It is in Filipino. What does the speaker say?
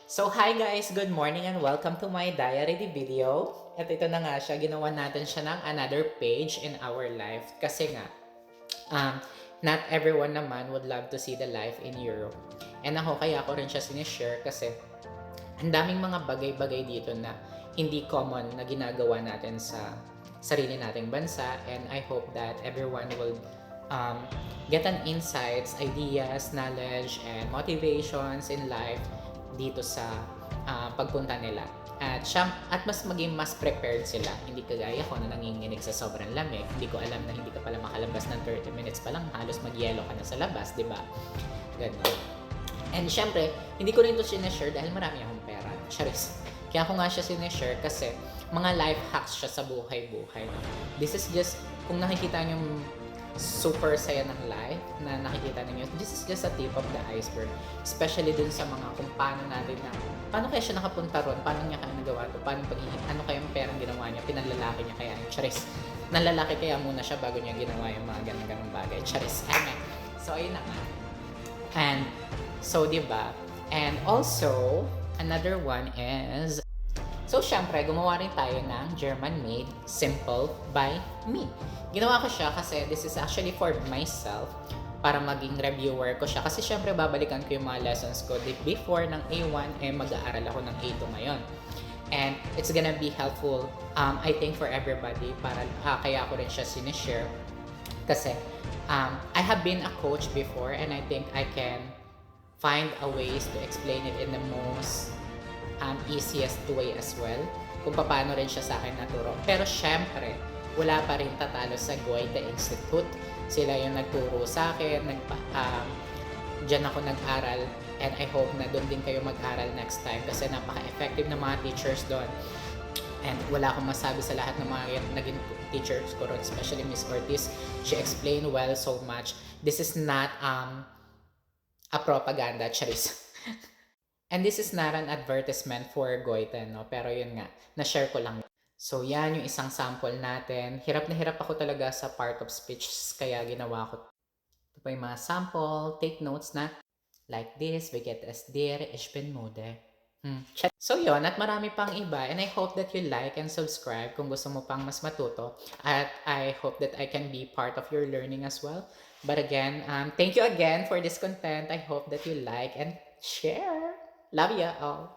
So hi guys, good morning and welcome to my diary video. At ito na nga siya, ginawa natin siya ng another page in our life. Kasi nga, um, not everyone naman would love to see the life in Europe. And ako, kaya ako rin siya sinishare kasi ang daming mga bagay-bagay dito na hindi common na ginagawa natin sa sarili nating bansa. And I hope that everyone will um, get an insights, ideas, knowledge, and motivations in life dito sa pagpunta nila. At mas maging mas prepared sila. Hindi kagaya ko na nanginginig sa sobrang lamig. Hindi ko alam na hindi ka pala makalabas ng 30 minutes pa lang. Halos mag-yellow ka na sa labas, di ba? Ganun. And syempre, hindi ko rin ito sinashare dahil marami akong pera. Charis. Kaya ako nga siya sinashare kasi mga life hacks siya sa buhay-buhay. This is just, kung nakikita niyo super saya ng life na nakikita ninyo, this is just a tip of the iceberg. Especially dun sa mga kung paano natin na, paano kaya siya nakapunta ron, paano niya kaya nagawa to, paano pagiging, ano kaya yung perang ginawa niya, pinanlalaki niya kaya yung charis. Nanlalaki kaya muna siya bago niya ginawa yung mga ganang bagay. Charis. Amen. So, ayun na nga. And, so, diba? And also, another one is, so, syempre, gumawa rin tayo ng German-made Simple by Me. Ginawa ko siya kasi this is actually for myself para maging reviewer ko siya. Kasi syempre, babalikan ko yung mga lessons ko. Before ng A1, mag-aaral ako ng A2 ngayon. And it's gonna be helpful, I think, for everybody. Kaya ako rin siya sinishare. Kasi, I have been a coach before and I think I can find a ways to explain it in the most easiest way as well kung paano rin siya sa akin naturo. Pero syempre, wala pa rin tatalo sa Goethe Institute. Sila yung nagturo sa akin, dyan ako nag-aral, and I hope na doon din kayo mag-aral next time kasi napaka-effective ng mga teachers doon. And wala akong masabi sa lahat ng mga naging teachers ko ron, especially Miss Ortiz. She explained well so much. This is not a propaganda, charis. And this is not an advertisement for Goiten, no? Pero yun nga, na-share ko lang. So, yan yung isang sample natin. Hirap na hirap ako talaga sa part of speech, kaya ginawa ko. Ito pa yung mga sample, take notes na. Like this, we get as dir, ich bin müde. So, yun, at marami pang iba. And I hope that you like and subscribe kung gusto mo pang mas matuto. At I hope that I can be part of your learning as well. But again, thank you again for this content. I hope that you like and share. Love ya all.